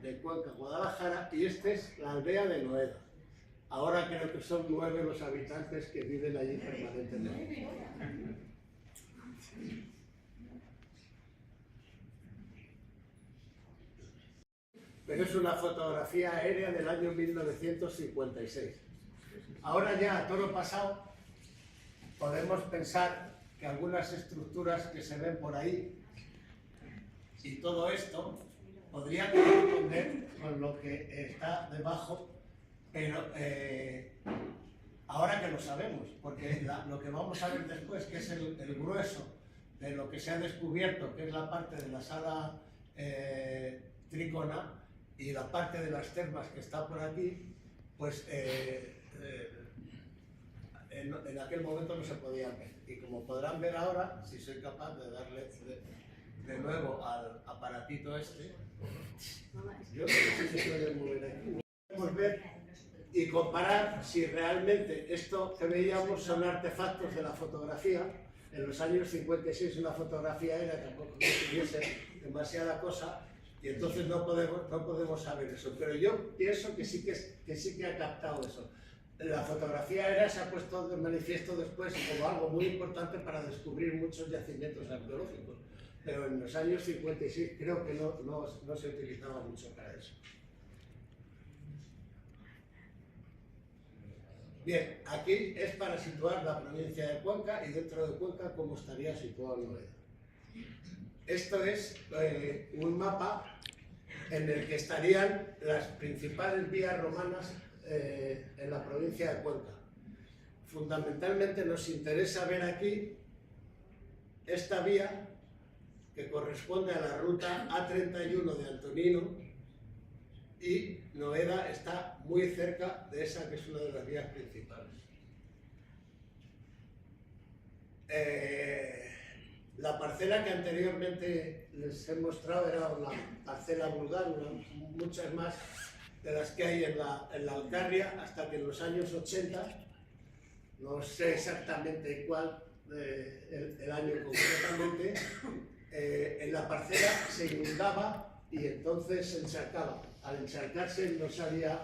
de Cuenca, Guadalajara, y esta es la aldea de Noeda. Ahora creo que son 9 los habitantes que viven allí permanentemente. Pero es una fotografía aérea del año 1956. Ahora ya, a toro pasado, podemos pensar que algunas estructuras que se ven por ahí y todo esto podría corresponder con lo que está debajo, pero ahora que lo sabemos, porque lo que vamos a ver después, que es el grueso de lo que se ha descubierto, que es la parte de la sala Tricona y la parte de las termas que está por aquí, pues en aquel momento no se podían ver. Y como podrán ver ahora, si soy capaz de darle de nuevo al aparatito este, yo creo que sí se puede mover aquí. Podemos ver y comparar si realmente esto que veíamos son artefactos de la fotografía. En los años 56 una fotografía era tampoco que tuviese demasiada cosa, y entonces no podemos saber eso. Pero yo pienso que sí que ha captado eso. La fotografía era se ha puesto de manifiesto después como algo muy importante para descubrir muchos yacimientos arqueológicos. Pero en los años 56 creo que no se utilizaba mucho para eso. Bien, aquí es para situar la provincia de Cuenca y dentro de Cuenca cómo estaría situado Noeda. Esto es un mapa en el que estarían las principales vías romanas en la provincia de Cuenca. Fundamentalmente nos interesa ver aquí esta vía que corresponde a la ruta A31 de Antonino, y Noeda está muy cerca de esa que es una de las vías principales. La parcela que anteriormente les he mostrado era una parcela vulgar, muchas más de las que hay en la Alcarria, hasta que en los años 80, no sé exactamente cuál, el año concretamente, en la parcela se inundaba y entonces se encharcaba. Al encharcarse no salía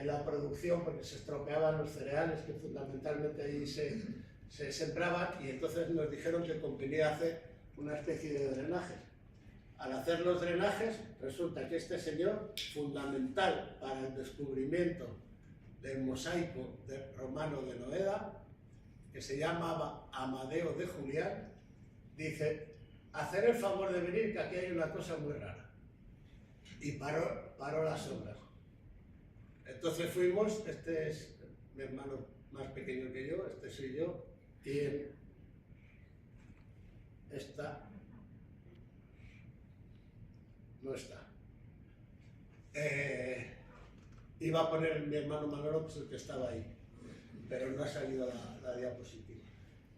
la producción porque se estropeaban los cereales que fundamentalmente allí se sembraban, y entonces nos dijeron que convenía hacer una especie de drenajes. Al hacer los drenajes resulta que este señor, fundamental para el descubrimiento del mosaico romano de Noeda, que se llamaba Amadeo de Julián, dice: hacer el favor de venir, que aquí hay una cosa muy rara. Y paró las obras. Entonces fuimos, este es mi hermano más pequeño que yo, este soy yo, y esta no está. Iba a poner mi hermano Manolo, pues el que estaba ahí, pero no ha salido la diapositiva.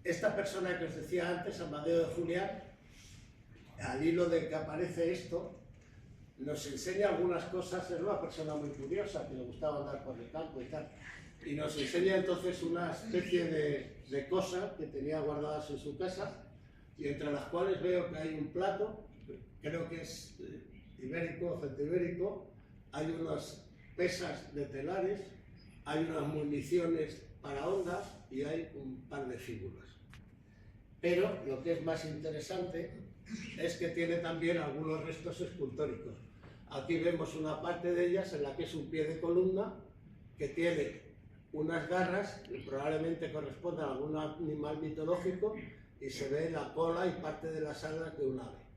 Esta persona que os decía antes, Amadeo de Julián, al hilo de que aparece esto, nos enseña algunas cosas. Es una persona muy curiosa, que le gustaba andar por el campo y tal, y nos enseña entonces una especie de cosas que tenía guardadas en su casa, y entre las cuales veo que hay un plato, creo que es ibérico o centroibérico, hay unas pesas de telares, hay unas municiones para ondas y hay un par de fíbulas. Pero lo que es más interesante es que tiene también algunos restos escultóricos. Aquí vemos una parte de ellas en la que es un pie de columna que tiene unas garras que probablemente correspondan a algún animal mitológico, y se ve la cola y parte de las alas de un ave.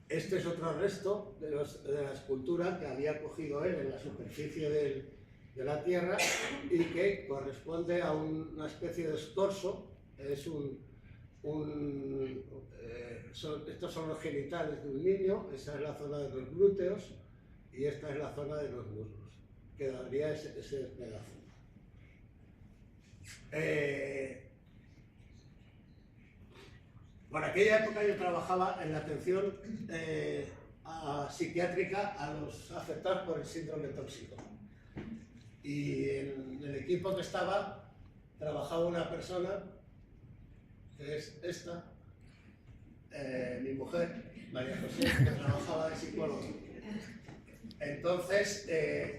Este es otro resto de la escultura que había cogido él en la superficie de la tierra y que corresponde a una especie de escorzo. Es estos son los genitales de un niño, esa es la zona de los glúteos y esta es la zona de los muslos, que daría ese pedazo. Por aquella época yo trabajaba en la atención psiquiátrica a los afectados por el síndrome tóxico. Y en el equipo que estaba trabajaba una persona, que es esta, mi mujer, María José, que trabajaba de psicóloga. Entonces,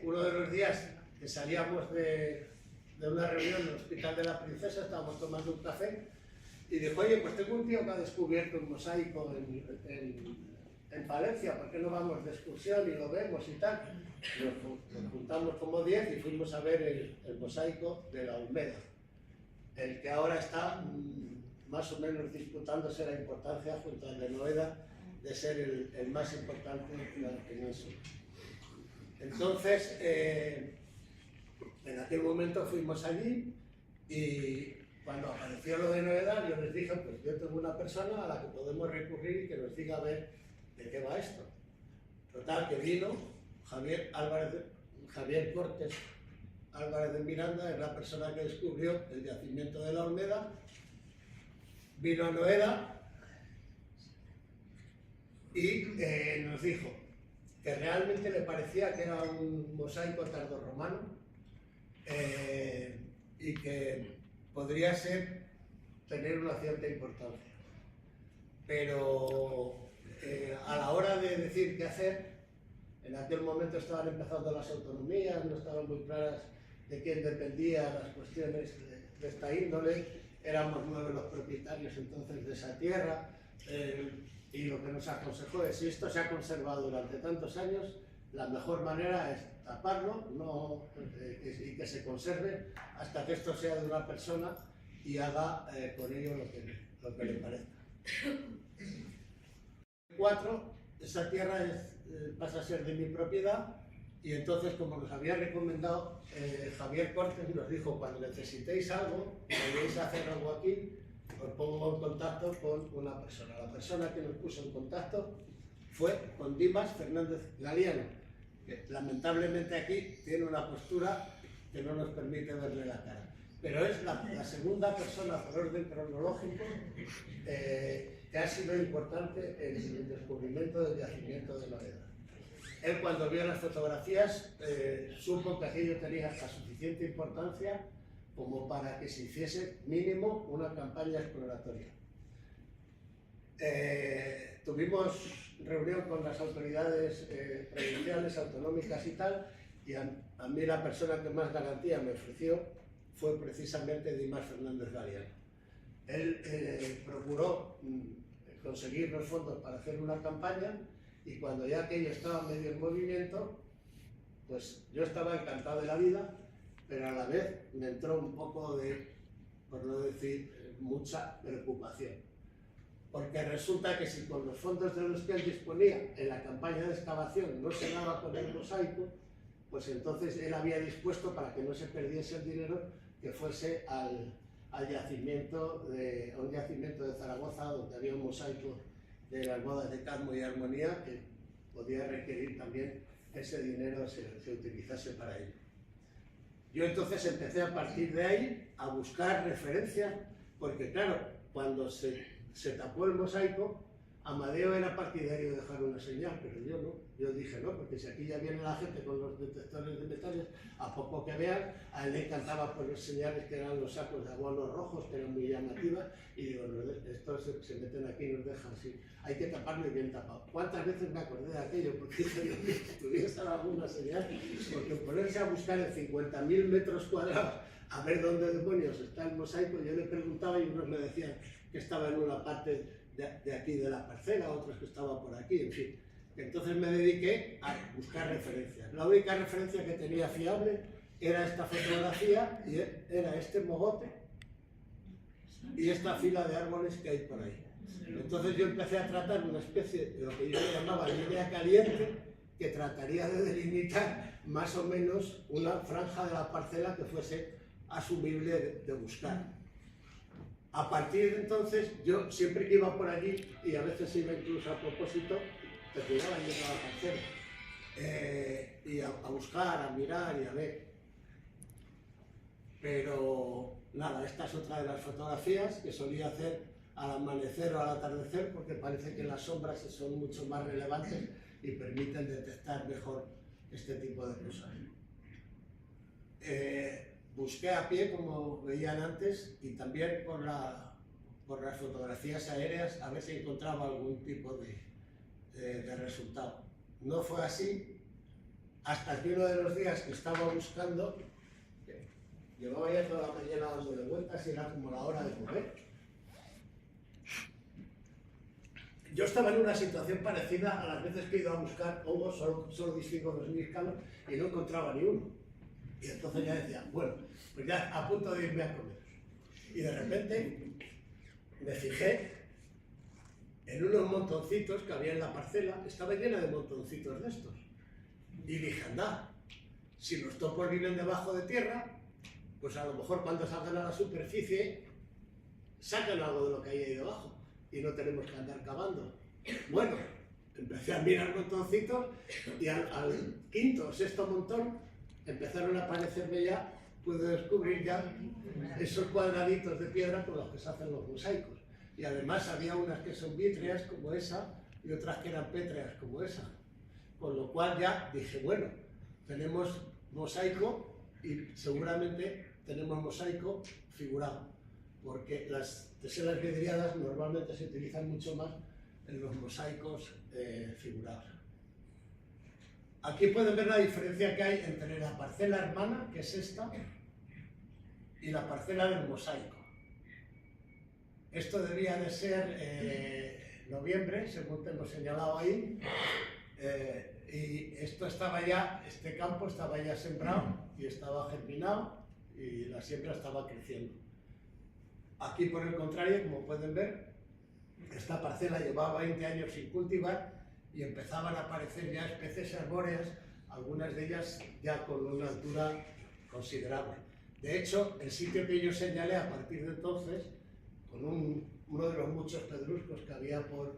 uno de los días que salíamos de una reunión en el Hospital de la Princesa, estábamos tomando un café y dijo, oye, pues tengo un tío que ha descubierto un mosaico en Palencia, ¿por qué no vamos de excursión y lo vemos y tal? Nos juntamos como 10 y fuimos a ver el mosaico de la Olmeda, el que ahora está más o menos disputándose la importancia junto al de Noeda de ser el más importante en la península. Entonces, en aquel momento fuimos allí y cuando apareció lo de Noeda, yo les dije, pues yo tengo una persona a la que podemos recurrir y que nos diga a ver de qué va esto. Total, que vino Javier Cortes Álvarez de Miranda, es la persona que descubrió el yacimiento de la Olmeda, vino a Noeda y nos dijo que realmente le parecía que era un mosaico tardorromano y que podría tener una cierta importancia. Pero a la hora de decir qué hacer, en aquel momento estaban empezando las autonomías, no estaban muy claras de quién dependían las cuestiones de esta índole, éramos 9 los propietarios entonces de esa tierra, y lo que nos aconsejó es, si esto se ha conservado durante tantos años, la mejor manera es taparlo y que se conserve hasta que esto sea de una persona y haga con ello lo que le parezca. 4, esa tierra pasa a ser de mi propiedad y entonces, como nos había recomendado Javier Cortes, nos dijo, cuando necesitéis algo, queréis hacer algo aquí, os pongo en contacto con una persona. La persona que nos puso en contacto fue con Dimas Fernández Galiano, que lamentablemente aquí tiene una postura que no nos permite verle la cara. Pero es la segunda persona por orden cronológico que ha sido importante en el descubrimiento del yacimiento de Noeda. Él, cuando vio las fotografías, supo que aquello tenía hasta suficiente importancia como para que se hiciese mínimo una campaña exploratoria. Tuvimos reunión con las autoridades provinciales, autonómicas y tal, y a mí la persona que más garantía me ofreció fue precisamente Dimas Fernández Galiano. Él procuró conseguir los fondos para hacer una campaña y cuando ya aquello estaba medio en movimiento, pues yo estaba encantado de la vida, pero a la vez me entró un poco de, por no decir, mucha preocupación. Porque resulta que si con los fondos de los que él disponía en la campaña de excavación no se daba con el mosaico, pues entonces él había dispuesto, para que no se perdiese el dinero, que fuese a un yacimiento de Zaragoza, donde había un mosaico de las bodas de Cadmo y Armonía, que podía requerir también que ese dinero se utilizase para ello. Yo entonces empecé a partir de ahí a buscar referencias, porque claro, cuando se tapó el mosaico, Amadeo era partidario de dejar una señal, pero yo no. Yo dije no, porque si aquí ya viene la gente con los detectores de metales, a poco que vean, a él le encantaba poner señales que eran los sacos de abonos rojos, que eran muy llamativas, y digo, estos se meten aquí y nos dejan así. Hay que taparlo y bien tapado. ¿Cuántas veces me acordé de aquello? Porque dije, si tuviese alguna señal, porque ponerse a buscar en 50.000 metros cuadrados a ver dónde demonios está el mosaico, yo le preguntaba y unos me decían que estaba en una parte de aquí de la parcela, otros que estaba por aquí, en fin. Entonces me dediqué a buscar referencias. La única referencia que tenía fiable era esta fotografía, y era este mogote y esta fila de árboles que hay por ahí. Entonces yo empecé a tratar una especie de lo que yo llamaba línea caliente, que trataría de delimitar más o menos una franja de la parcela que fuese asumible de buscar. A partir de entonces, yo siempre que iba por allí, y a veces iba incluso a propósito, terminaba yendo a la parcela, y a buscar, a mirar y a ver. Pero nada, esta es otra de las fotografías que solía hacer al amanecer o al atardecer, porque parece que las sombras son mucho más relevantes y permiten detectar mejor este tipo de cosas. Busqué a pie, como veían antes, y también por por las fotografías aéreas a ver si encontraba algún tipo de resultado. No fue así hasta que uno de los días que estaba buscando, llevaba ya toda la mañana dándole vueltas y era como la hora de comer. Yo estaba en una situación parecida a las veces que he ido a buscar hongos, solo distingo los níscalos y no encontraba ni uno. Y entonces ya decía, bueno, pues ya a punto de irme a comer. Y de repente me fijé en unos montoncitos que había en la parcela, estaba llena de montoncitos de estos. Y dije, anda, si los topos viven debajo de tierra, pues a lo mejor cuando salgan a la superficie sacan algo de lo que hay ahí debajo y no tenemos que andar cavando. Bueno, empecé a mirar montoncitos y al quinto o sexto montón empezaron a aparecerme ya, pude descubrir ya esos cuadraditos de piedra con los que se hacen los mosaicos. Y además había unas que son vítreas como esa y otras que eran pétreas como esa. Con lo cual ya dije, bueno, tenemos mosaico y seguramente tenemos mosaico figurado, porque las teselas vidriadas normalmente se utilizan mucho más en los mosaicos figurados. Aquí pueden ver la diferencia que hay entre la parcela hermana, que es esta, y la parcela del mosaico. Esto debía de ser noviembre, según tengo señalado ahí, y esto estaba ya, este campo estaba ya sembrado y estaba germinado y la siembra estaba creciendo. Aquí, por el contrario, como pueden ver, esta parcela llevaba 20 años sin cultivar y empezaban a aparecer ya especies arbóreas, algunas de ellas ya con una altura considerable. De hecho, el sitio que yo señalé a partir de entonces, con uno de los muchos pedruscos que había por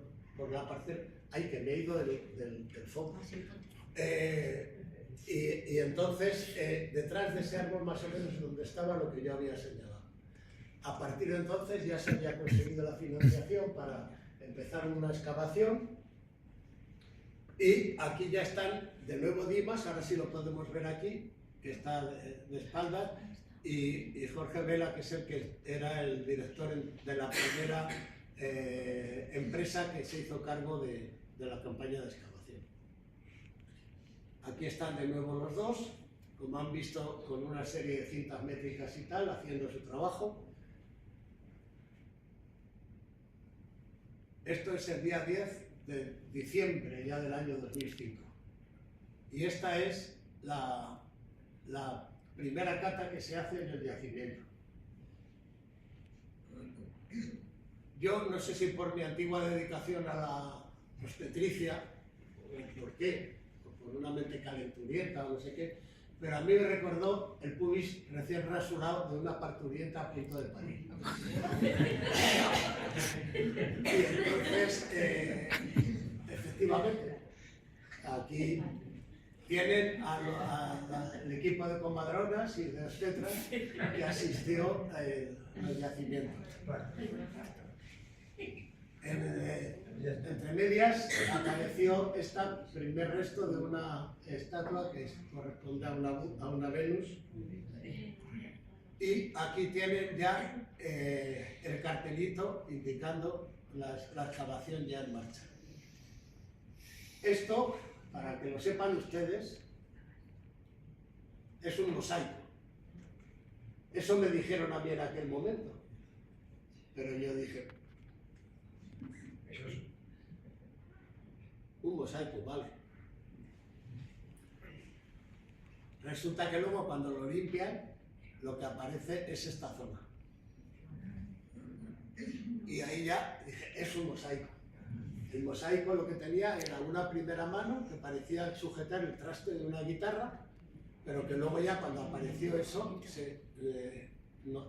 la parcela, ¡ay, que me he ido del foco! Y entonces, detrás de ese árbol más o menos es donde estaba lo que yo había señalado. A partir de entonces ya se había conseguido la financiación para empezar una excavación y aquí ya están de nuevo Dimas, ahora sí lo podemos ver aquí, que está de espaldas, y Jorge Vela, que es el que era el director de la primera empresa que se hizo cargo de la campaña de excavación. Aquí están de nuevo los dos, como han visto, con una serie de cintas métricas y tal, haciendo su trabajo. Esto es el día 10 de diciembre ya del año 2005. Y esta es la primera cata que se hace en el yacimiento. Yo no sé si por mi antigua dedicación a la obstetricia, o por qué, o por una mente calenturienta o no sé qué, pero a mí me recordó el pubis recién rasurado de una parturienta a punto de parir. Y entonces, efectivamente, aquí tienen al equipo de comadronas y de obstetras que asistió al yacimiento. Entre medias apareció este primer resto de una estatua que corresponde a una Venus, y aquí tienen ya el cartelito indicando la excavación ya en marcha. Esto, para que lo sepan ustedes, es un mosaico. Eso me dijeron a mí en aquel momento, pero yo dije, un mosaico, vale. Resulta que luego cuando lo limpian, lo que aparece es esta zona. Y ahí ya dije, es un mosaico. El mosaico lo que tenía era una primera mano que parecía sujetar el traste de una guitarra, pero que luego ya cuando apareció eso se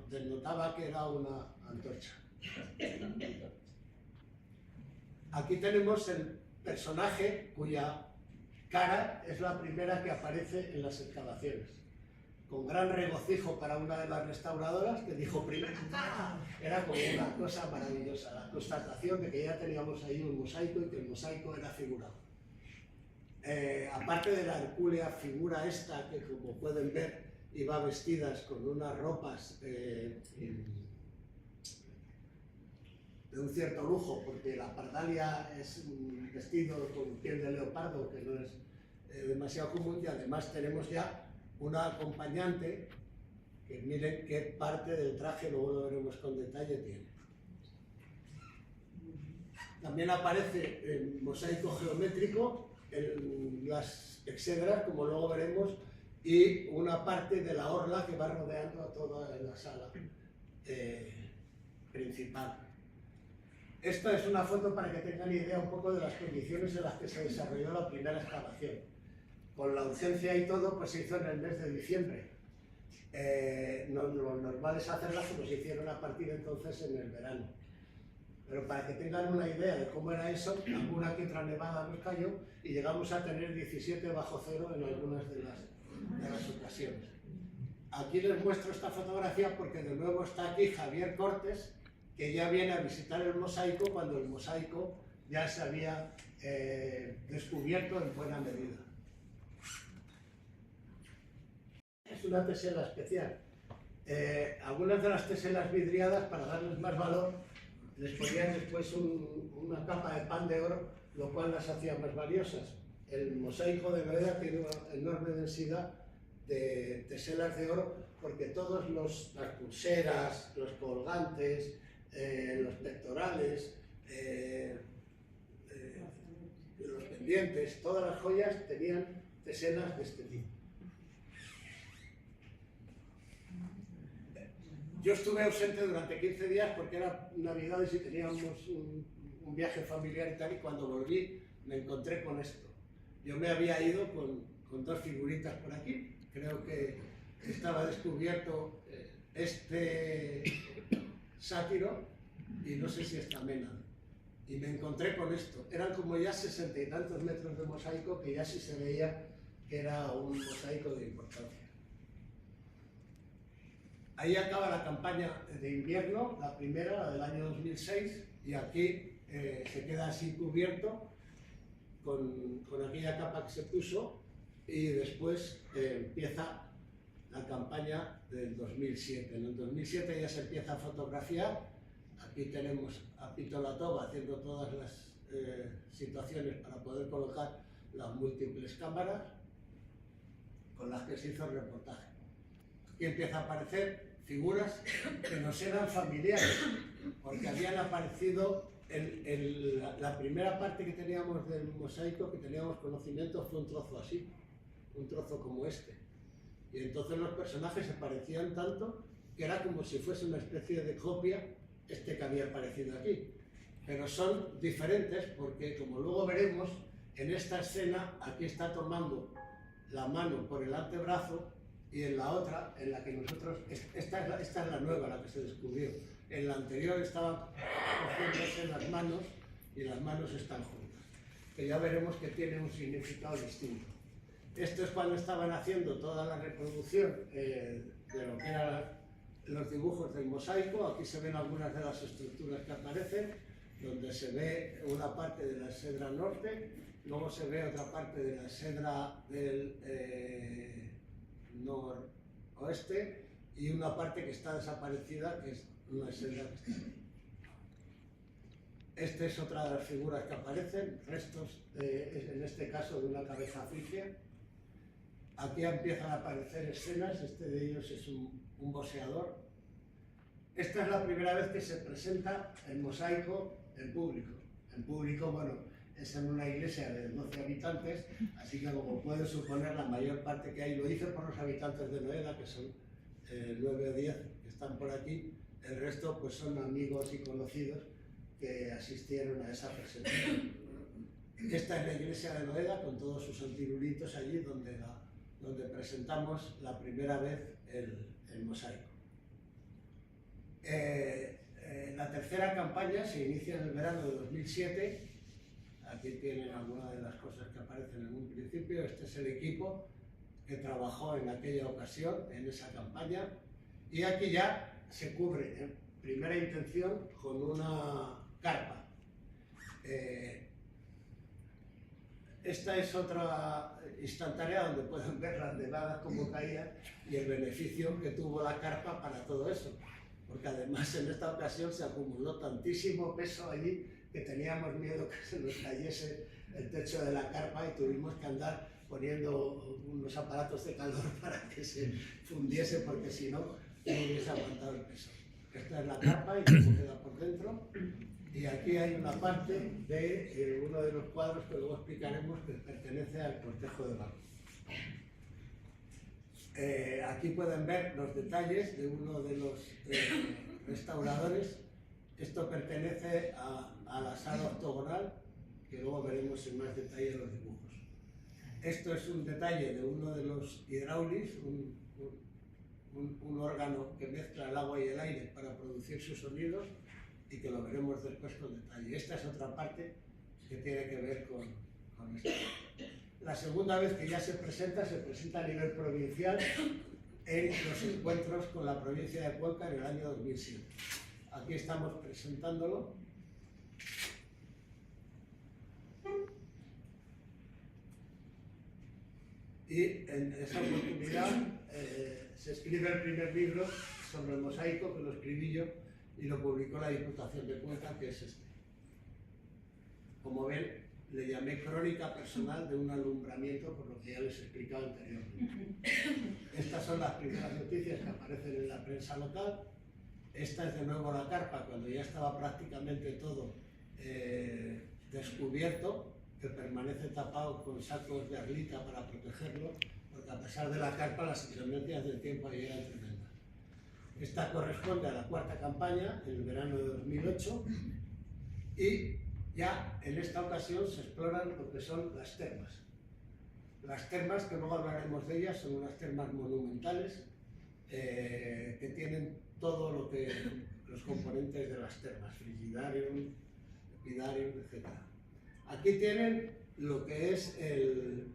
denotaba que era una antorcha. Aquí tenemos el personaje cuya cara es la primera que aparece en las excavaciones. Con gran regocijo para una de las restauradoras que dijo primero, era como una cosa maravillosa, la constatación de que ya teníamos ahí un mosaico y que el mosaico era figurado. Aparte de la hercúlea figura esta, que como pueden ver iba vestidas con unas ropas un cierto lujo, porque la pardalia es un vestido con piel de leopardo que no es demasiado común, y además tenemos ya una acompañante que miren qué parte del traje, luego lo veremos con detalle, tiene. También aparece en mosaico geométrico en las exedras, como luego veremos, y una parte de la orla que va rodeando a toda la sala principal. Esta es una foto para que tengan idea un poco de las condiciones en las que se desarrolló la primera excavación. Con la urgencia y todo, pues se hizo en el mes de diciembre. Lo normal es hacerlas como se hicieron a partir de entonces en el verano. Pero para que tengan una idea de cómo era eso, alguna que otra nevada nos cayó y llegamos a tener 17 bajo cero en algunas de las ocasiones. Aquí les muestro esta fotografía porque de nuevo está aquí Javier Cortes, que ya viene a visitar el mosaico cuando el mosaico ya se había descubierto en buena medida. Es una tesela especial. Algunas de las teselas vidriadas, para darles más valor, les ponían después una capa de pan de oro, lo cual las hacía más valiosas. El mosaico de Noeda tiene una enorme densidad de teselas de oro, porque todas las pulseras, los colgantes, los pectorales, los pendientes, todas las joyas tenían teselas de este tipo. Yo estuve ausente durante 15 días porque era Navidades y teníamos un viaje familiar y tal, y cuando volví me encontré con esto. Yo me había ido con dos figuritas por aquí, creo que estaba descubierto este sátiro y no sé si esta mena. Y me encontré con esto. Eran como ya 60 y tantos metros de mosaico que ya sí se veía que era un mosaico de importancia. Ahí acaba la campaña de invierno, la primera, la del año 2006, y aquí se queda así cubierto con aquella capa que se puso, y después empieza la campaña del 2007. En el 2007 ya se empieza a fotografiar. Aquí tenemos a Pito Latova haciendo todas las situaciones para poder colocar las múltiples cámaras con las que se hizo el reportaje. Aquí empieza a aparecer figuras que nos eran familiares, porque habían aparecido la primera parte que teníamos del mosaico, que teníamos conocimiento, fue un trozo así, un trozo como este. Y entonces los personajes se parecían tanto que era como si fuese una especie de copia que había aparecido aquí. Pero son diferentes porque, como luego veremos, en esta escena aquí está tomando la mano por el antebrazo, y en la otra, en la que nosotros, esta es la nueva, la que se descubrió. En la anterior estaba cogiéndose las manos y las manos están juntas, que ya veremos que tiene un significado distinto. Esto es cuando estaban haciendo toda la reproducción de lo que eran los dibujos del mosaico. Aquí se ven algunas de las estructuras que aparecen, donde se ve una parte de la exedra norte, luego se ve otra parte de la exedra del noroeste y una parte que está desaparecida, que es una exedra que está ahí. Esta es otra de las figuras que aparecen, restos, en este caso, de una cabeza frigia. Aquí empiezan a aparecer escenas, este de ellos es un boxeador. Esta es la primera vez que se presenta el mosaico en público. En público, bueno, es en una iglesia de 12 habitantes, así que como pueden suponer, la mayor parte que hay lo hice por los habitantes de Noeda, que son 9 o 10 que están por aquí. El resto pues son amigos y conocidos que asistieron a esa presentación. Esta es la iglesia de Noeda con todos sus antirulitos allí donde presentamos la primera vez el mosaico. La tercera campaña se inicia en el verano de 2007. Aquí tienen algunas de las cosas que aparecen en un principio. Este es el equipo que trabajó en aquella ocasión, en esa campaña. Y aquí ya se cubre, en primera intención, con una carpa. Esta es otra instantánea donde pueden ver las nevadas como caían y el beneficio que tuvo la carpa para todo eso. porque además en esta ocasión se acumuló tantísimo peso allí que teníamos miedo que se nos cayese el techo de la carpa y tuvimos que andar poniendo unos aparatos de calor para que se fundiese, porque si no, no hubiese aguantado el peso. Esta es la carpa y cómo queda por dentro. Y aquí hay una parte de uno de los cuadros que luego explicaremos que pertenece al cortejo de Barro. Aquí pueden ver los detalles de uno de los restauradores. Esto pertenece a la sala octogonal, que luego veremos en más detalle los dibujos. Esto es un detalle de uno de los hidráulis, un órgano que mezcla el agua y el aire para producir sus sonidos, y que lo veremos después con detalle. Esta es otra parte que tiene que ver con esto. La segunda vez que ya se presenta a nivel provincial en los encuentros con la provincia de Cuenca en el año 2007. Aquí estamos presentándolo. Y en esa oportunidad se escribe el primer libro sobre el mosaico, que lo escribí yo y lo publicó la Diputación de Cuenca, que es este. Como ven, le llamé crónica personal de un alumbramiento, por lo que ya les he explicado anteriormente. Estas son las primeras noticias que aparecen en la prensa local. Esta es de nuevo la carpa, cuando ya estaba prácticamente todo descubierto, que permanece tapado con sacos de arlita para protegerlo, porque a pesar de la carpa, las inclemencias del tiempo ahí eran tremendas. Esta corresponde a la cuarta campaña, en el verano de 2008, y ya en esta ocasión se exploran lo que son las termas. Las termas, que luego hablaremos de ellas, son unas termas monumentales que tienen todo lo que los componentes de las termas, frigidarium, epidarium, etc. Aquí tienen lo que es el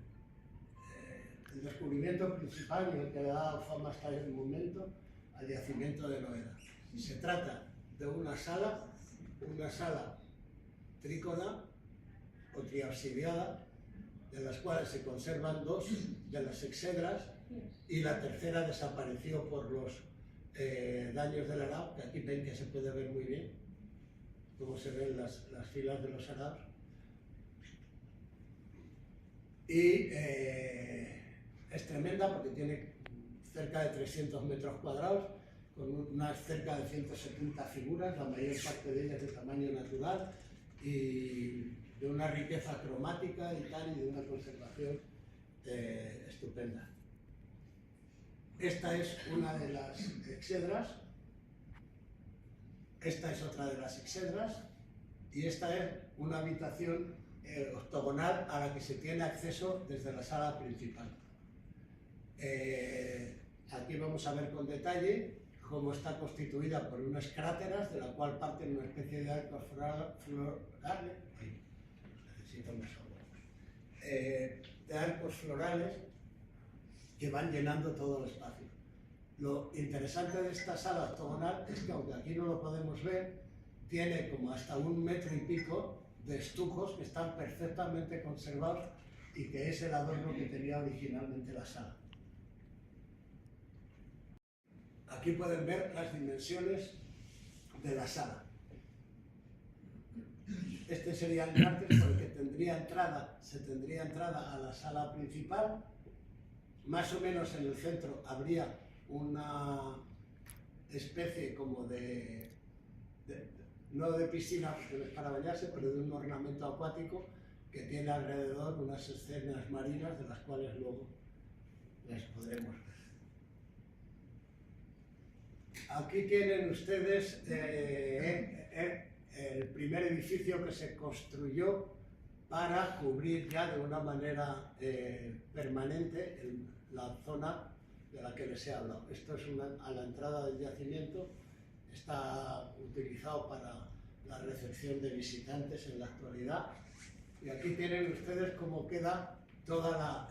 descubrimiento principal y el que le ha dado fama hasta el momento al yacimiento de Noeda. Se trata de una sala trícola o triabsidiada, de las cuales se conservan dos de las exedras y la tercera desapareció por los daños del arao, que aquí ven que se puede ver muy bien cómo se ven las filas de los araos. Y es tremenda porque tiene cerca de 300 metros cuadrados, con unas cerca de 170 figuras, la mayor parte de ellas de tamaño natural y de una riqueza cromática y tal, y de una conservación estupenda. Esta es una de las exedras, esta es otra de las exedras, y esta es una habitación octogonal a la que se tiene acceso desde la sala principal. Aquí vamos a ver con detalle cómo está constituida por unas cráteras, de la cual parten una especie de arcos florales, de arcos florales que van llenando todo el espacio. Lo interesante de esta sala octogonal es que, aunque aquí no lo podemos ver, tiene como hasta 1,5 metros de estucos que están perfectamente conservados y que es el adorno que tenía originalmente la sala. Aquí pueden ver las dimensiones de la sala. Este sería el mártir por el que se tendría entrada a la sala principal. Más o menos en el centro habría una especie como no de piscina, porque no es para bañarse, pero de un ornamento acuático que tiene alrededor unas escenas marinas, de las cuales luego las podremos ver. Aquí tienen ustedes el primer edificio que se construyó para cubrir ya de una manera permanente la zona de la que les he hablado. Esto es a la entrada del yacimiento, está utilizado para la recepción de visitantes en la actualidad, y aquí tienen ustedes cómo queda toda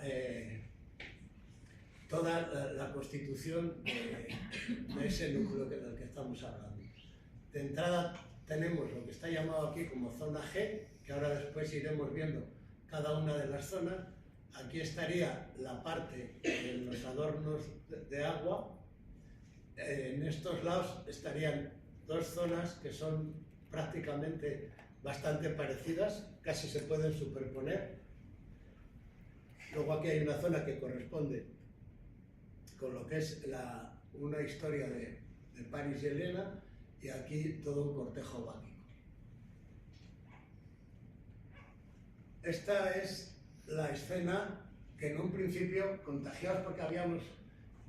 la constitución de ese núcleo del que estamos hablando. De entrada tenemos lo que está llamado aquí como zona G, que ahora después iremos viendo cada una de las zonas. Aquí estaría la parte de los adornos de agua, En estos lados estarían dos zonas que son prácticamente bastante parecidas, casi se pueden superponer. Luego aquí hay una zona que corresponde con lo que es una historia de Paris y Helena, y aquí todo un cortejo báquico. Esta es la escena que en un principio, contagiados porque habíamos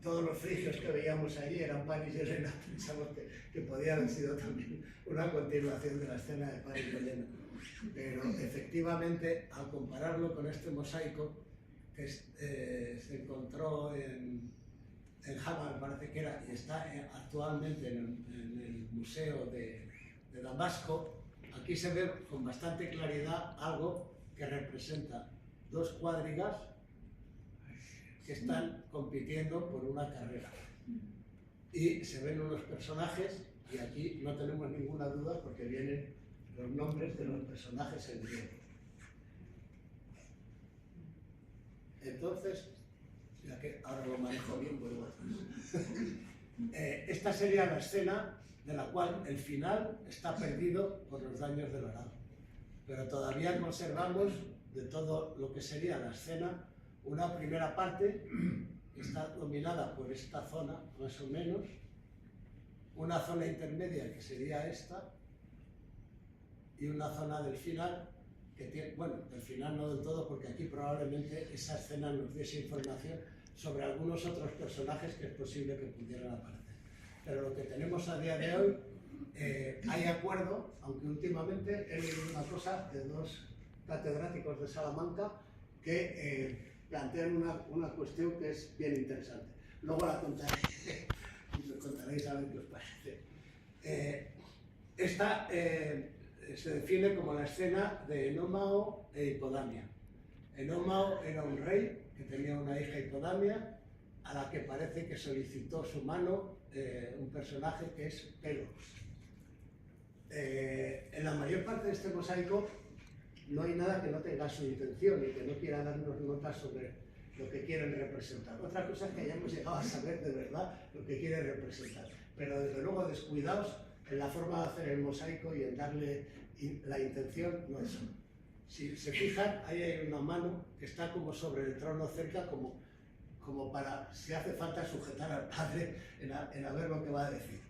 todos los frigios que veíamos allí, eran Paris y Helena, pensamos que podía haber sido también una continuación de la escena de Paris y Helena. Pero efectivamente, al compararlo con este mosaico que se encontró en Hama, parece que era, y está actualmente en el Museo de Damasco, aquí se ve con bastante claridad algo que representa dos cuadrigas que están compitiendo por una carrera. Y se ven unos personajes, y aquí no tenemos ninguna duda porque vienen los nombres de los personajes en griego. Entonces, ya que ahora lo manejo bien, vuelvo atrás. Esta sería la escena de la cual el final está perdido por los daños del arado. Pero todavía conservamos de todo lo que sería la escena una primera parte que está dominada por esta zona, más o menos, una zona intermedia que sería esta, y una zona del final que tiene, bueno, del final no del todo, porque aquí probablemente esa escena nos diese información sobre algunos otros personajes que es posible que pudieran aparecer. Pero lo que tenemos a día de hoy, hay acuerdo, aunque últimamente he leído una cosa de dos catedráticos de Salamanca que plantean una cuestión que es bien interesante. Luego la contaré, y lo contaréis a ver qué os parece. Esta se define como la escena de Enómao e Hipodamia. Enómao era un rey que tenía una hija Hipodamia, a la que parece que solicitó su mano un personaje que es Pelops. En la mayor parte de este mosaico no hay nada que no tenga su intención y que no quiera darnos notas sobre lo que quieren representar. Otra cosa es que hayamos llegado a saber de verdad lo que quiere representar. Pero desde luego descuidaos en la forma de hacer el mosaico y en darle la intención, no es eso. Si se fijan, ahí hay una mano que está como sobre el trono cerca, como para, si hace falta, sujetar al padre en a ver lo que va a decir.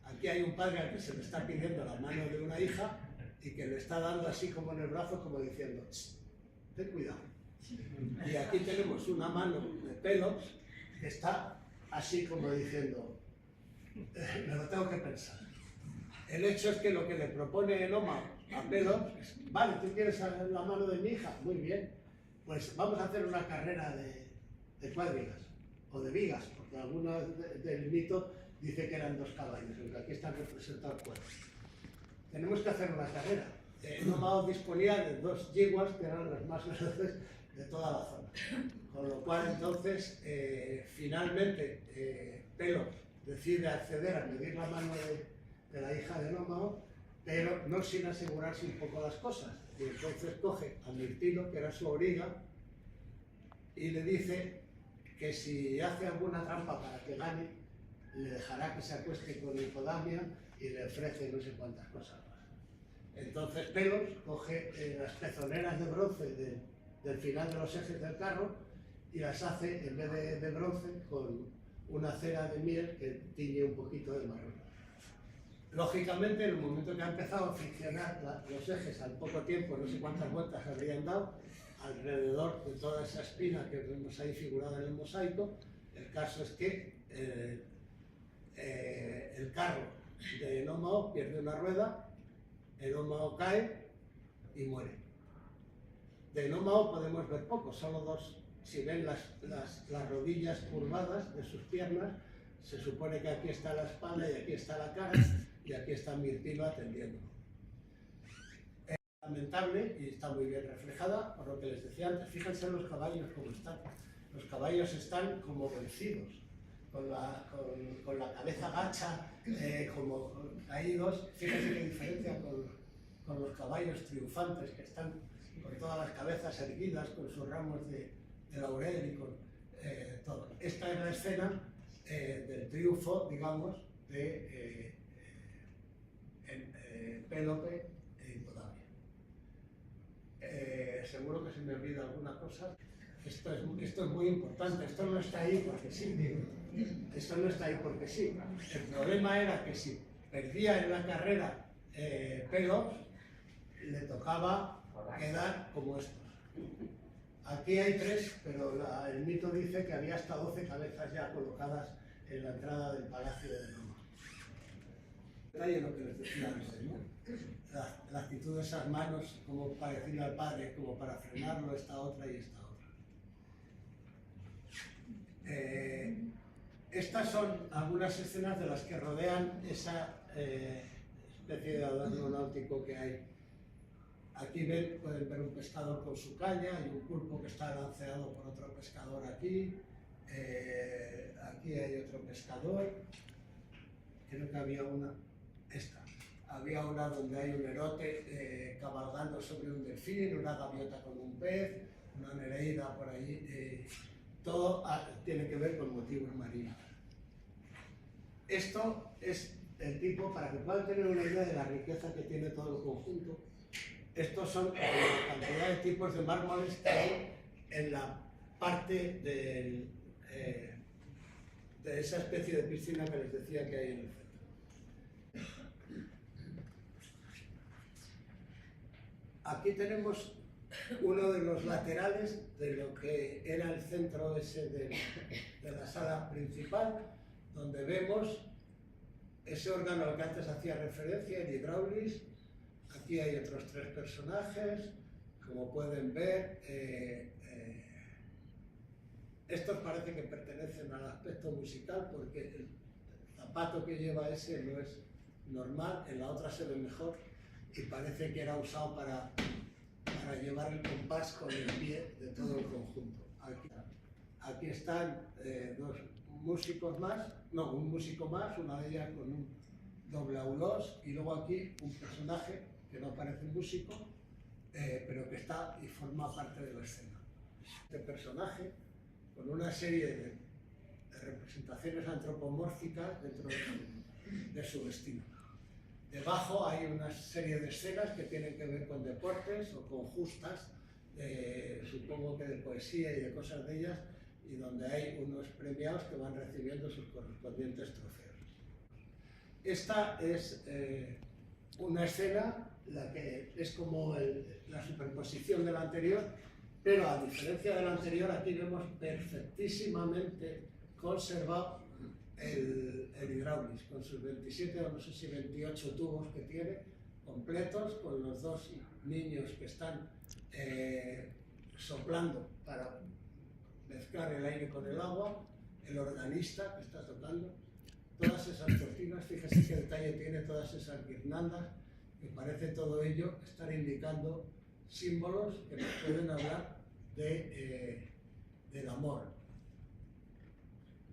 Aquí hay un padre al que se le está pidiendo la mano de una hija y que le está dando así como en el brazo, como diciendo, ten cuidado. Y aquí tenemos una mano de Pelops que está así como diciendo, me lo tengo que pensar. El hecho es que lo que le propone Enómao a Pelops es, vale, tú quieres la mano de mi hija, muy bien, pues vamos a hacer una carrera de cuadrigas o de vigas, porque algunos del mito dice que eran dos caballos, aunque aquí están representados cuatro. Tenemos que hacer una carrera. Enómao disponía de dos yeguas que eran las más veloces de toda la zona. Con lo cual, entonces, finalmente, Pelops decide acceder a medir la mano de la hija de Enómao, pero no sin asegurarse un poco las cosas. Y entonces coge a Mirtilo, que era su auriga, y le dice que si hace alguna trampa para que gane, le dejará que se acueste con Hipodamia y le ofrece no sé cuántas cosas más. Entonces Pelops coge las pezoneras de bronce del final de los ejes del carro y las hace, en vez de bronce, con una cera de miel que tiñe un poquito de marrón. Lógicamente, en el momento que ha empezado a friccionar los ejes, al poco tiempo, no sé cuántas vueltas habrían dado, alrededor de toda esa espina que vemos ahí figurada en el mosaico, el caso es que el carro de Enómao pierde una rueda, Enómao cae y muere. De Enómao podemos ver poco, solo dos. Si ven las rodillas curvadas de sus piernas, se supone que aquí está la espalda y aquí está la cara y aquí está Mirtilo atendiendo. Es lamentable y está muy bien reflejada por lo que les decía antes. Fíjense los caballos cómo están. Los caballos están como vencidos, con la cabeza gacha, como caídos. Fíjense qué diferencia con los caballos triunfantes que están con todas las cabezas erguidas, con sus ramos de laurel y con todo. Esta es la escena del triunfo, digamos, de Pélope e Hipodamia. Seguro que se me olvida alguna cosa. Esto es muy importante, esto no está ahí porque sí, digo. Esto no está ahí porque sí. El problema era que si perdía en la carrera Pelos, le tocaba quedar como estos. Aquí hay 3, pero el mito dice que había hasta 12 cabezas ya colocadas en la entrada del Palacio de Roma. Detalle lo que les decía antes, ¿no? La actitud de esas manos, como para decirle al padre, como para frenarlo, esta otra y esta otra. Estas son algunas escenas de las que rodean esa especie de adorno náutico que hay. Aquí pueden ver un pescador con su caña y un pulpo que está balanceado por otro pescador aquí. Aquí hay otro pescador. Creo que había una, esta. Había una donde hay un erote cabalgando sobre un delfín, una gaviota con un pez, una nereida por allí. Todo tiene que ver con motivos marinos. Esto es el tipo, para que puedan tener una idea de la riqueza que tiene todo el conjunto. Estos son la cantidad de tipos de mármoles que hay en la parte de esa especie de piscina que les decía que hay en el centro. Aquí tenemos uno de los laterales de lo que era el centro ese de la sala principal, donde vemos ese órgano al que antes hacía referencia, el Hydraulis. Aquí hay otros 3 personajes, como pueden ver. Estos parece que pertenecen al aspecto musical porque el zapato que lleva ese no es normal, en la otra se ve mejor y parece que era usado para llevar el compás con el pie de todo el conjunto. Aquí están 2 músicos más, no, un músico más, una de ellas con un doble aulós, y luego aquí un personaje que no parece un músico, pero que está y forma parte de la escena. Este personaje, con una serie de representaciones antropomórficas dentro de su destino. Debajo hay una serie de escenas que tienen que ver con deportes o con justas, supongo que de poesía y de cosas de ellas, y donde hay unos premiados que van recibiendo sus correspondientes trofeos. Esta es una escena, la que es como la superposición de la anterior, pero a diferencia de la anterior, aquí vemos perfectísimamente conservado el Hydraulis, con sus 27 o no sé si 28 tubos que tiene, completos, con los 2 niños que están soplando para mezclar el aire con el agua, el organista que está tocando, todas esas cortinas, fíjese qué detalle tiene todas esas guirnaldas, que parece todo ello estar indicando símbolos que nos pueden hablar del amor.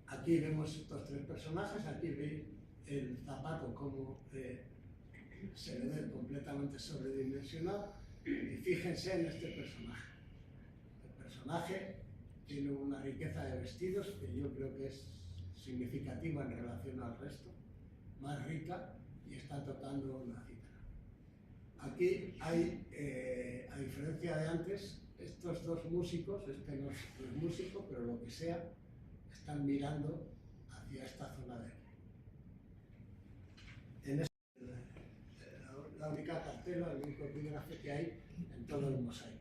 Aquí vemos estos 3 personajes, aquí veis el zapato como se le ve completamente sobredimensionado, y fíjense en este personaje. El personaje tiene una riqueza de vestidos que yo creo que es significativa en relación al resto, más rica, y está tocando una cítara. Aquí hay, a diferencia de antes, estos 2 músicos, este no es músico, pero lo que sea, están mirando hacia esta zona de aquí. En la única cartela, el único epígrafe que hay en todo el mosaico.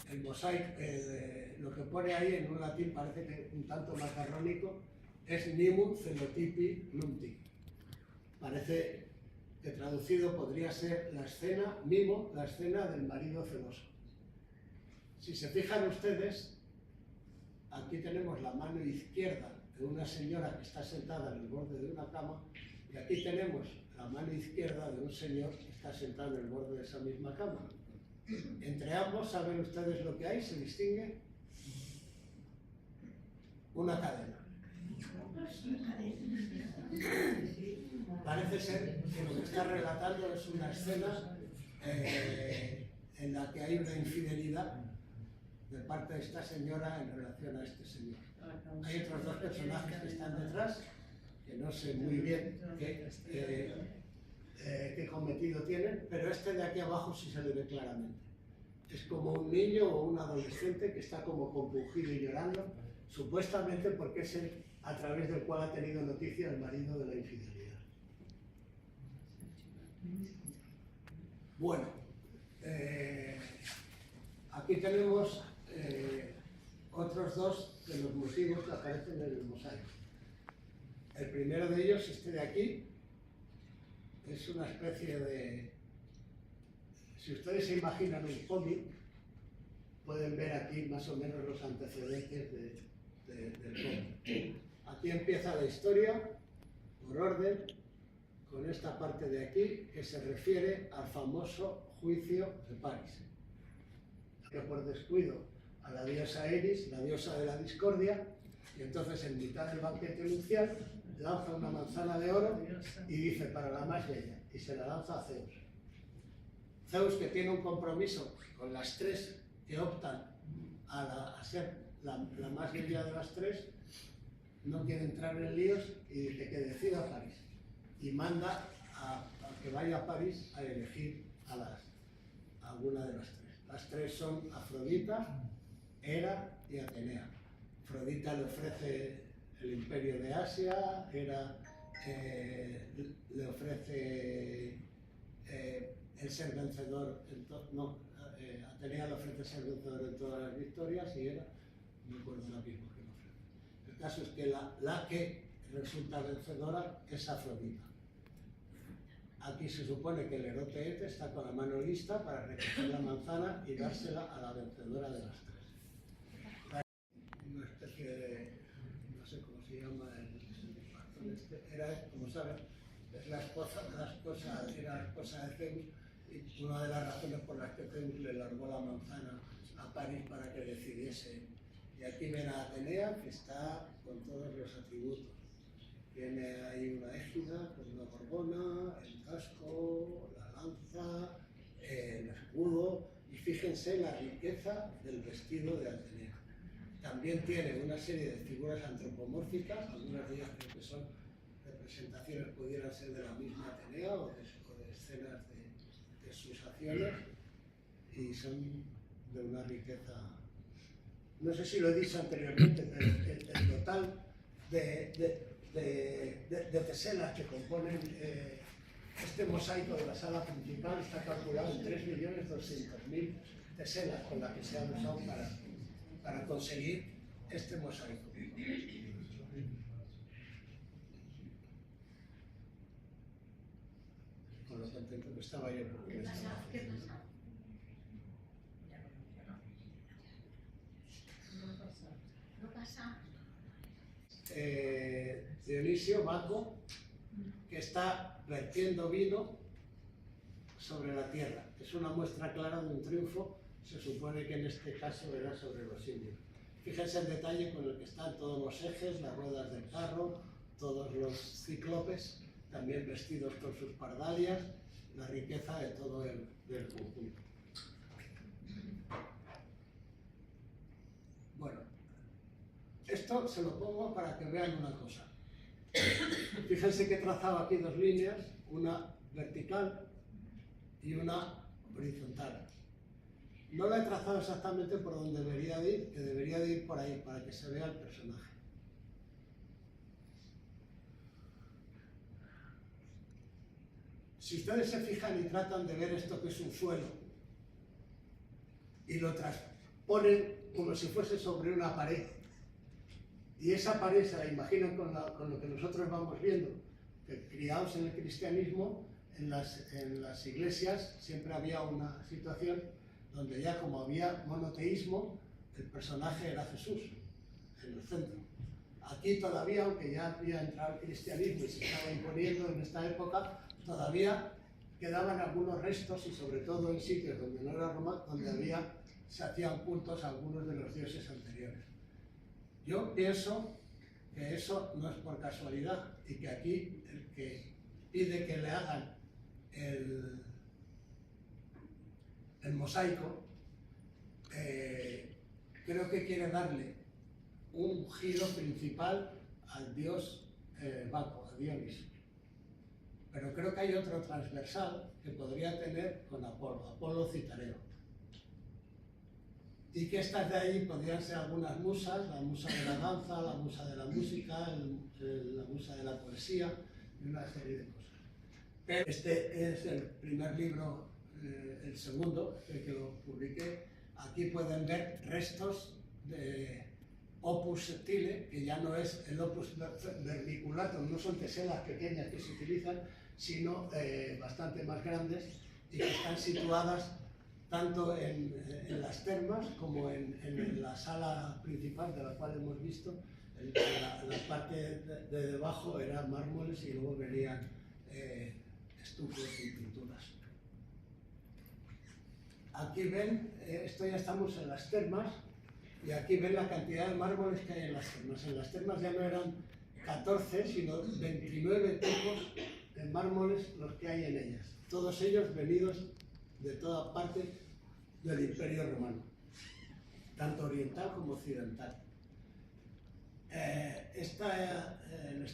El mosaico, lo que pone ahí en un latín parece que un tanto macarrónico, es Nimum Celotipi Nunti. Parece que traducido podría ser la escena, Mimo, la escena del marido celoso. Si se fijan ustedes, aquí tenemos la mano izquierda de una señora que está sentada en el borde de una cama, y aquí tenemos la mano izquierda de un señor que está sentado en el borde de esa misma cama. Entre ambos, ¿saben ustedes lo que hay? ¿Se distingue? Una cadena. Parece ser que lo que está relatando es una escena en la que hay una infidelidad de parte de esta señora en relación a este señor. Hay otros dos personajes que están detrás, que no sé muy bien qué cometido tienen, pero este de aquí abajo sí se le ve claramente. Es como un niño o un adolescente que está como compungido y llorando, supuestamente porque es el a través del cual ha tenido noticia el marido de la infidelidad. Bueno, aquí tenemos otros dos de los motivos que aparecen en el mosaico. El primero de ellos, este de aquí, es una especie de... Si ustedes se imaginan un cómic, pueden ver aquí más o menos los antecedentes del cómic. Aquí empieza la historia, por orden, con esta parte de aquí, que se refiere al famoso juicio de París. Que por descuido a la diosa Eris, la diosa de la discordia, y entonces en mitad del banquete nupcial lanza una manzana de oro y dice para la más bella, y se la lanza a Zeus. Zeus, que tiene un compromiso con las tres que optan a ser la más bella de las tres, no quiere entrar en líos y dice que decida París. Y manda a que vaya a París a elegir a alguna de las tres. Las tres son Afrodita, Hera y Atenea. Afrodita le ofrece el imperio de Asia, Hera le ofrece el ser vencedor, Atenea le ofrece ser vencedor en todas las victorias y Hera, no recuerdo la misma que le ofrece. El caso es que la que resulta vencedora es Afrodita. Aquí se supone que el Eroteete está con la mano lista para recoger la manzana y dársela a la vencedora de las tres. Una especie de, no sé cómo se llama, era, como saben, es la esposa de Zeus, y una de las razones por las que Zeus le largó la manzana a París para que decidiese. Y aquí ven a Atenea, que está con todos los atributos. Tiene ahí una égida con una gorgona, el casco, la lanza, el escudo, y fíjense la riqueza del vestido de Atenea. También tiene una serie de figuras antropomórficas, algunas de ellas creo que son representaciones, pudieran ser de la misma Atenea o de escenas de sus acciones, y son de una riqueza. No sé si lo he dicho anteriormente, pero el total de teselas que componen este mosaico de la sala principal está calculado en 3.200.000 teselas con las que se han usado para conseguir este mosaico. Con lo contento que estaba yo. ¿Qué pasa? No pasa. Dionisio Baco, que está vertiendo vino sobre la tierra. Es una muestra clara de un triunfo, se supone que en este caso era sobre los indios. Fíjense el detalle con el que están todos los ejes, las ruedas del carro, todos los cíclopes, también vestidos con sus pardalias, la riqueza de todo del conjunto. Bueno, esto se lo pongo para que vean una cosa. Fíjense que he trazado aquí dos líneas, una vertical y una horizontal. No la he trazado exactamente por donde debería de ir, que debería de ir por ahí, para que se vea el personaje. Si ustedes se fijan y tratan de ver esto que es un suelo y lo transponen como si fuese sobre una pared, y esa pared se la imaginan con lo que nosotros vamos viendo, que criados en el cristianismo, en las iglesias siempre había una situación donde ya como había monoteísmo, el personaje era Jesús, en el centro. Aquí todavía, aunque ya había entrado el cristianismo y se estaba imponiendo en esta época, todavía quedaban algunos restos, y sobre todo en sitios donde no era Roma, donde se hacían cultos a algunos de los dioses anteriores. Yo pienso que eso no es por casualidad, y que aquí el que pide que le hagan el mosaico creo que quiere darle un giro principal al dios Baco, a Dionisio. Pero creo que hay otro transversal que podría tener con Apolo Citareo. Y que estas de ahí podrían ser algunas musas, la musa de la danza, la musa de la música, la musa de la poesía y una serie de cosas. Pero este es el primer libro, el segundo, el que lo publiqué. Aquí pueden ver restos de opus sectile, que ya no es el opus verbiculatum, no son teselas pequeñas que se utilizan, sino bastante más grandes y que están situadas tanto en las termas como en la sala principal, de la cual hemos visto. La parte de debajo eran mármoles y luego venían estufos y pinturas. Aquí ven, esto ya estamos en las termas, y aquí ven la cantidad de mármoles que hay en las termas. En las termas ya no eran 14, sino 29 tipos de mármoles los que hay en ellas. Todos ellos venidos de toda parte del Imperio Romano, tanto oriental como occidental. Les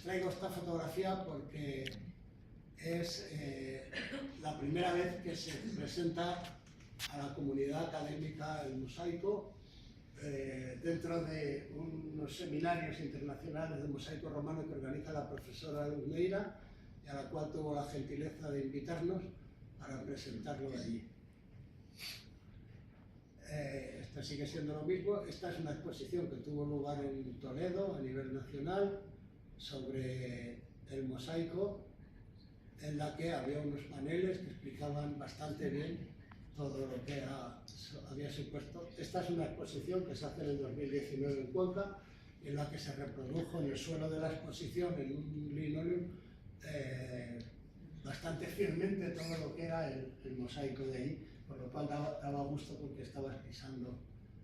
traigo esta fotografía porque es la primera vez que se presenta a la comunidad académica el mosaico dentro de unos seminarios internacionales de mosaico romano que organiza la profesora Luz Neira, y a la cual tuvo la gentileza de invitarnos para presentarlo allí. Esto sigue siendo lo mismo. Esta es una exposición que tuvo lugar en Toledo a nivel nacional sobre el mosaico, en la que había unos paneles que explicaban bastante bien todo lo que había supuesto. Esta es una exposición que se hace en el 2019 en Cuenca, en la que se reprodujo en el suelo de la exposición, en un linoleum, bastante fielmente todo lo que era el mosaico de ahí, por lo cual daba gusto porque estabas pisando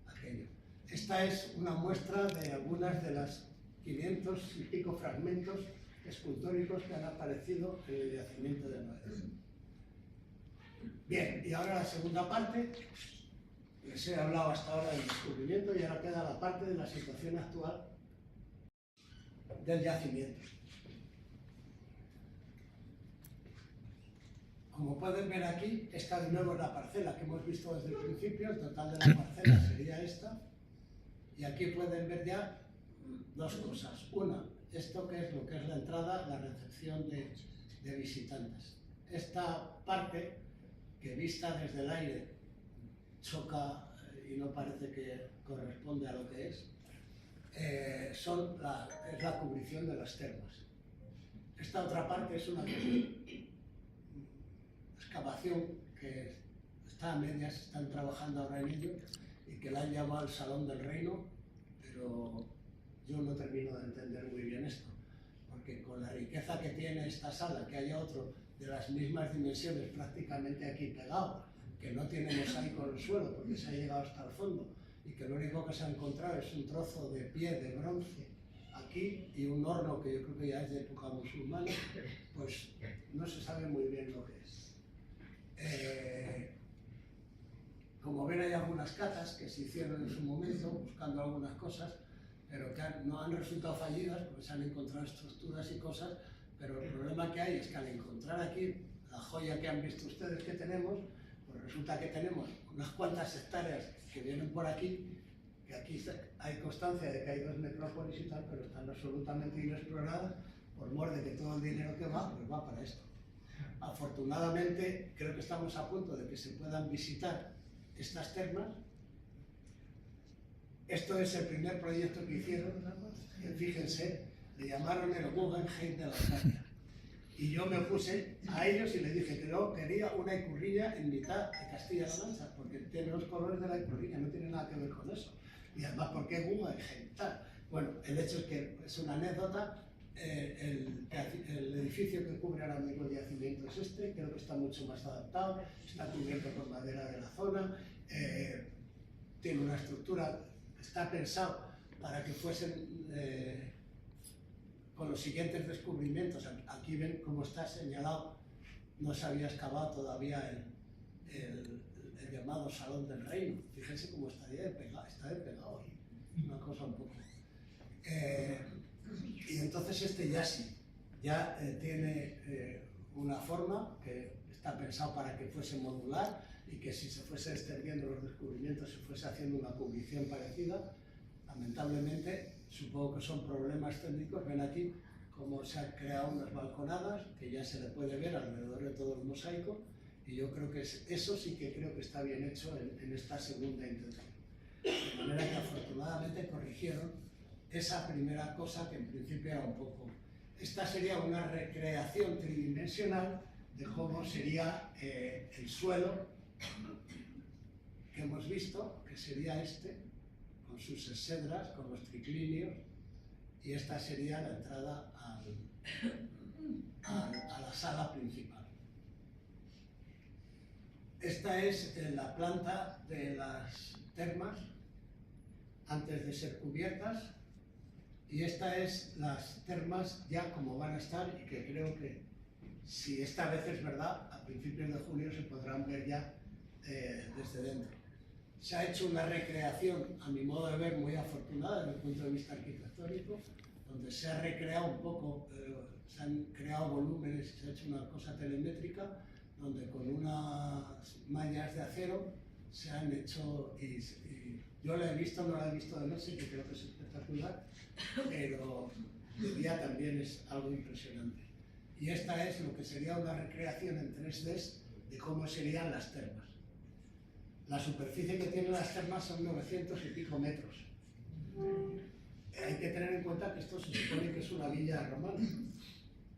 aquello. Esta es una muestra de algunas de las 500 y pico fragmentos escultóricos que han aparecido en el yacimiento de Noedes. Bien, y ahora la segunda parte. Les he hablado hasta ahora del descubrimiento y ahora queda la parte de la situación actual del yacimiento. Como pueden ver aquí, esta de nuevo es la parcela que hemos visto desde el principio. El total de la parcela sería esta. Y aquí pueden ver ya dos cosas. Una, esto que es lo que es la entrada, la recepción de visitantes. Esta parte, que vista desde el aire choca y no parece que corresponde a lo que es la cubrición de las termas. Esta otra parte es una excavación que está a medias, están trabajando ahora en ello, y que la han llamado el Salón del Reino, pero yo no termino de entender muy bien esto, porque con la riqueza que tiene esta sala, que haya otro de las mismas dimensiones prácticamente aquí pegado, que no tiene mosaico en el suelo porque se ha llegado hasta el fondo, y que lo único que se ha encontrado es un trozo de pie de bronce aquí y un horno que yo creo que ya es de época musulmana, pues no se sabe muy bien lo que es. Como ven, hay algunas catas que se hicieron en su momento buscando algunas cosas, pero que no han resultado fallidas porque se han encontrado estructuras y cosas, pero el problema que hay es que al encontrar aquí la joya que han visto ustedes que tenemos, pues resulta que tenemos unas cuantas hectáreas que vienen por aquí, que aquí hay constancia de que hay dos necrópolis y tal, pero están absolutamente inexploradas por mor de que todo el dinero que va, pues va para esto. Afortunadamente, creo que estamos a punto de que se puedan visitar estas termas. Esto es el primer proyecto que hicieron, fíjense, le llamaron el Guggenheim de la Alcarria. Y yo me opuse a ellos y les dije que yo quería una Icurriña en mitad de Castilla-La Mancha, porque tiene los colores de la Icurriña, no tiene nada que ver con eso. Y además, ¿por qué Guggenheim? Tal. Bueno, el hecho es que es una anécdota. El edificio que cubre ahora mismo el yacimiento es este, creo que está mucho más adaptado, está cubierto con madera de la zona, tiene una estructura, está pensado para que fuesen con los siguientes descubrimientos. Aquí ven cómo está señalado, no se había excavado todavía el llamado Salón del Reino. Fíjense cómo está de pegado ahí, una cosa un poco. Y entonces este ya sí, ya tiene una forma que está pensado para que fuese modular y que si se fuese extendiendo los descubrimientos se fuese haciendo una cubrición parecida. Lamentablemente, supongo que son problemas técnicos. Ven aquí cómo se han creado unas balconadas que ya se le puede ver alrededor de todo el mosaico, y yo creo que eso sí que creo que está bien hecho en esta segunda intención. De manera que afortunadamente corrigieron esa primera cosa que en principio era un poco... Esta sería una recreación tridimensional de cómo sería el suelo que hemos visto, que sería este, con sus exedras, con los triclinios, y esta sería la entrada a la sala principal. Esta es la planta de las termas antes de ser cubiertas, y esta es las termas ya como van a estar, y que creo que, si esta vez es verdad, a principios de julio se podrán ver ya desde dentro. Se ha hecho una recreación, a mi modo de ver, muy afortunada desde el punto de vista arquitectónico, donde se ha recreado un poco, se han creado volúmenes y se ha hecho una cosa telemétrica, donde con unas mallas de acero se han hecho, y yo la he visto, no la he visto de noche, que creo que es espectacular, pero de día también es algo impresionante. Y esta es lo que sería una recreación en 3D de cómo serían las termas. La superficie que tienen las termas son 900 y pico metros. Hay que tener en cuenta que esto se supone que es una villa romana,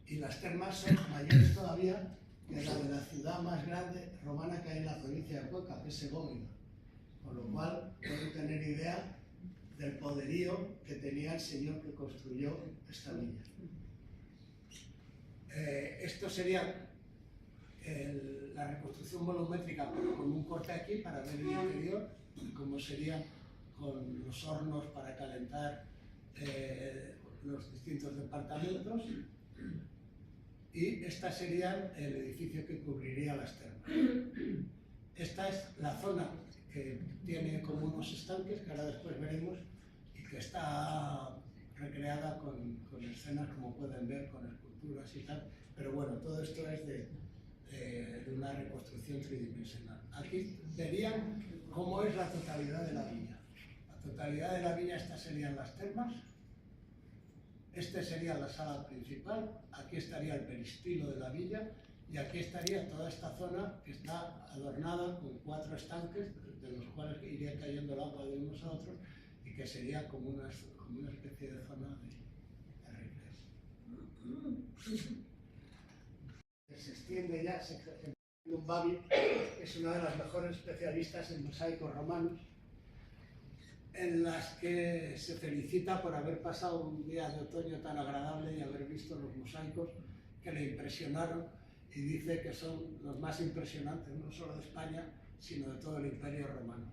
y las termas son mayores todavía que la de la ciudad más grande romana que hay en la provincia de Cuenca, que es Segovia. Con lo cual pueden tener idea del poderío que tenía el señor que construyó esta villa. Esto sería la reconstrucción volumétrica, pero con un corte aquí para ver el interior, cómo sería con los hornos para calentar los distintos departamentos, y esta sería el edificio que cubriría las termas. Esta es la zona que tiene como unos estanques, que ahora después veremos, y que está recreada con escenas, como pueden ver, con esculturas y tal, pero bueno, todo esto es de una reconstrucción tridimensional. Aquí verían cómo es la totalidad de la villa. La totalidad de la villa, estas serían las termas, este sería la sala principal, aquí estaría el peristilo de la villa, y aquí estaría toda esta zona que está adornada con 4 estanques, de los cuales iría cayendo el agua de unos a otros, y que sería como una especie de zona de recreo. Se extiende ya, Babi es una de las mejores especialistas en mosaicos romanos, en las que se felicita por haber pasado un día de otoño tan agradable y haber visto los mosaicos que le impresionaron, y dice que son los más impresionantes no solo de España, sino de todo el Imperio Romano.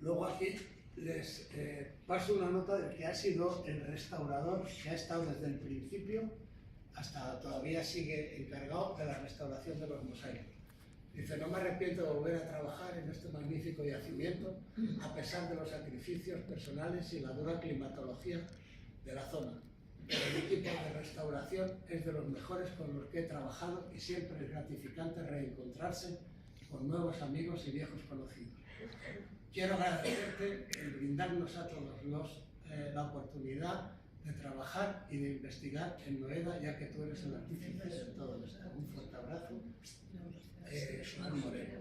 Luego aquí les paso una nota del que ha sido el restaurador que ha estado desde el principio hasta todavía sigue encargado de la restauración de los mosaicos. Dice: no me arrepiento de volver a trabajar en este magnífico yacimiento, a pesar de los sacrificios personales y la dura climatología de la zona. El equipo de restauración es de los mejores con los que he trabajado, y siempre es gratificante reencontrarse con nuevos amigos y viejos conocidos. Quiero agradecerte el brindarnos a todos la oportunidad de trabajar y de investigar en Noeda, ya que tú eres el artífice de todo esto. Un fuerte abrazo. Joan Moreno.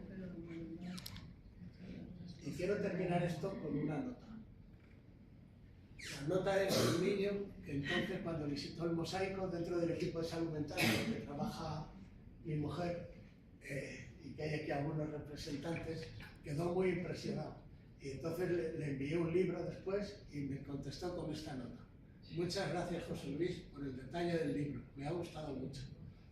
Y quiero terminar esto con una nota. La nota es un niño que entonces, cuando visitó el mosaico dentro del equipo de salud mental donde trabaja mi mujer, y que hay aquí algunos representantes, quedó muy impresionado. Y entonces le envié un libro después y me contestó con esta nota: muchas gracias, José Luis, por el detalle del libro, me ha gustado mucho.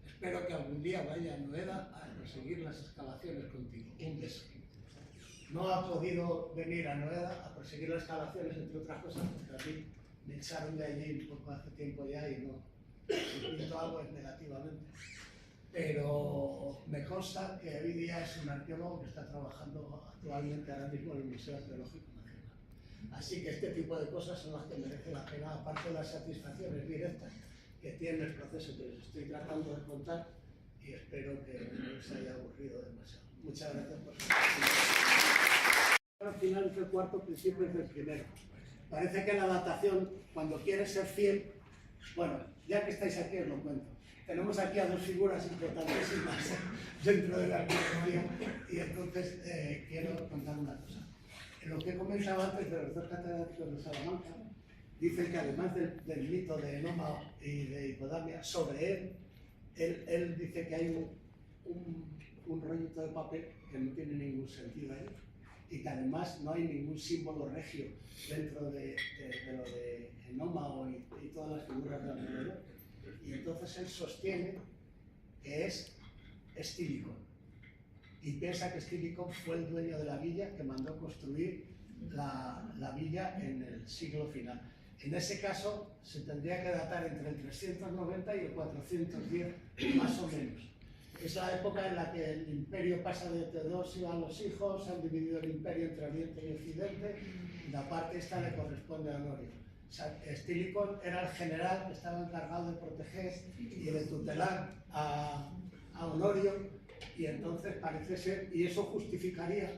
Espero que algún día vaya a Noeda a proseguir las excavaciones contigo. Un beso. No ha podido venir a Noeda a proseguir las excavaciones, entre otras cosas, porque a mí me echaron de allí un poco hace tiempo ya, y no, si pinto algo es negativamente. pero me consta que hoy día es un arqueólogo que está trabajando actualmente ahora mismo en el Museo Arqueológico Nacional. Así que este tipo de cosas son las que merece la pena, aparte de las satisfacciones directas que tiene el proceso que les estoy tratando de contar, y espero que no os haya aburrido demasiado. Muchas gracias por su atención. Al final es el cuarto, principio es el primero. Parece que la datación, cuando quieres ser fiel, bueno, ya que estáis aquí os lo cuento. Tenemos aquí a dos figuras importantísimas dentro de la arqueología y entonces quiero contar una cosa. En lo que he comentado antes de los dos catedráticos de Salamanca, dicen que además del mito de Enómao y de Hipodamia, sobre él dice que hay un rollito de papel que no tiene ningún sentido ahí y que además no hay ningún símbolo regio dentro de lo de Enómao y todas las figuras de alrededor. Y entonces él sostiene que es Estílico y piensa que Estílico fue el dueño de la villa que mandó construir la villa en el siglo final. En ese caso se tendría que datar entre el 390 y el 410 más o menos. Es la época en la que el imperio pasa de Teodosio a los hijos, han dividido el imperio entre Oriente y Occidente, y la parte esta le corresponde a Honorio. O sea, Estílico era el general que estaba encargado de proteger y de tutelar a Honorio, y entonces parece ser, y eso justificaría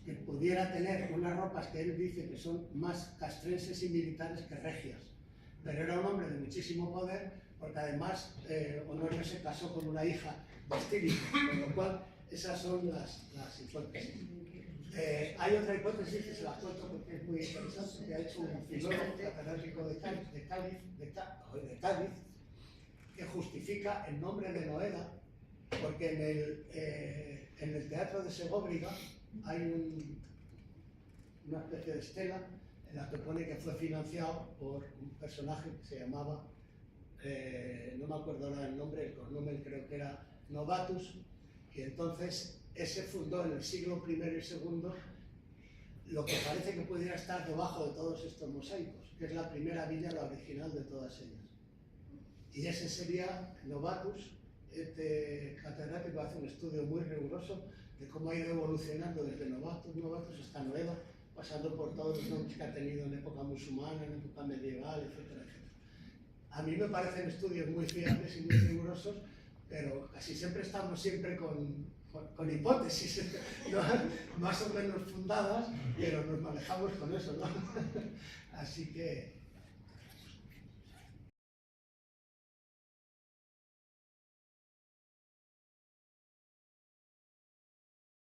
que pudiera tener unas ropas que él dice que son más castrenses y militares que regias. Pero era un hombre de muchísimo poder, porque además Honorio se casó con una hija de Estílico, con lo cual esas son las hipótesis. Hay otra hipótesis que se la cuento porque es muy interesante, que ha hecho un filólogo catedrático de Cádiz, que justifica el nombre de Noeda, porque en el teatro de Segóbriga hay una especie de estela en la que pone que fue financiado por un personaje que se llamaba, no me acuerdo ahora el nombre, el cognomen creo que era Novatus, y entonces ese fundó en el siglo I y II lo que parece que pudiera estar debajo de todos estos mosaicos, que es la primera villa, la original de todas ellas. Y ese sería Novatus. Este catedrático hace un estudio muy riguroso de cómo ha ido evolucionando desde Novatus hasta Noeda, pasando por todos los nombres que ha tenido en época musulmana, en época medieval, etcétera, etcétera. A mí me parecen estudios muy fiables y muy rigurosos, pero casi siempre estamos con hipótesis, ¿no? Más o menos fundadas, pero nos manejamos con eso, ¿no? Así que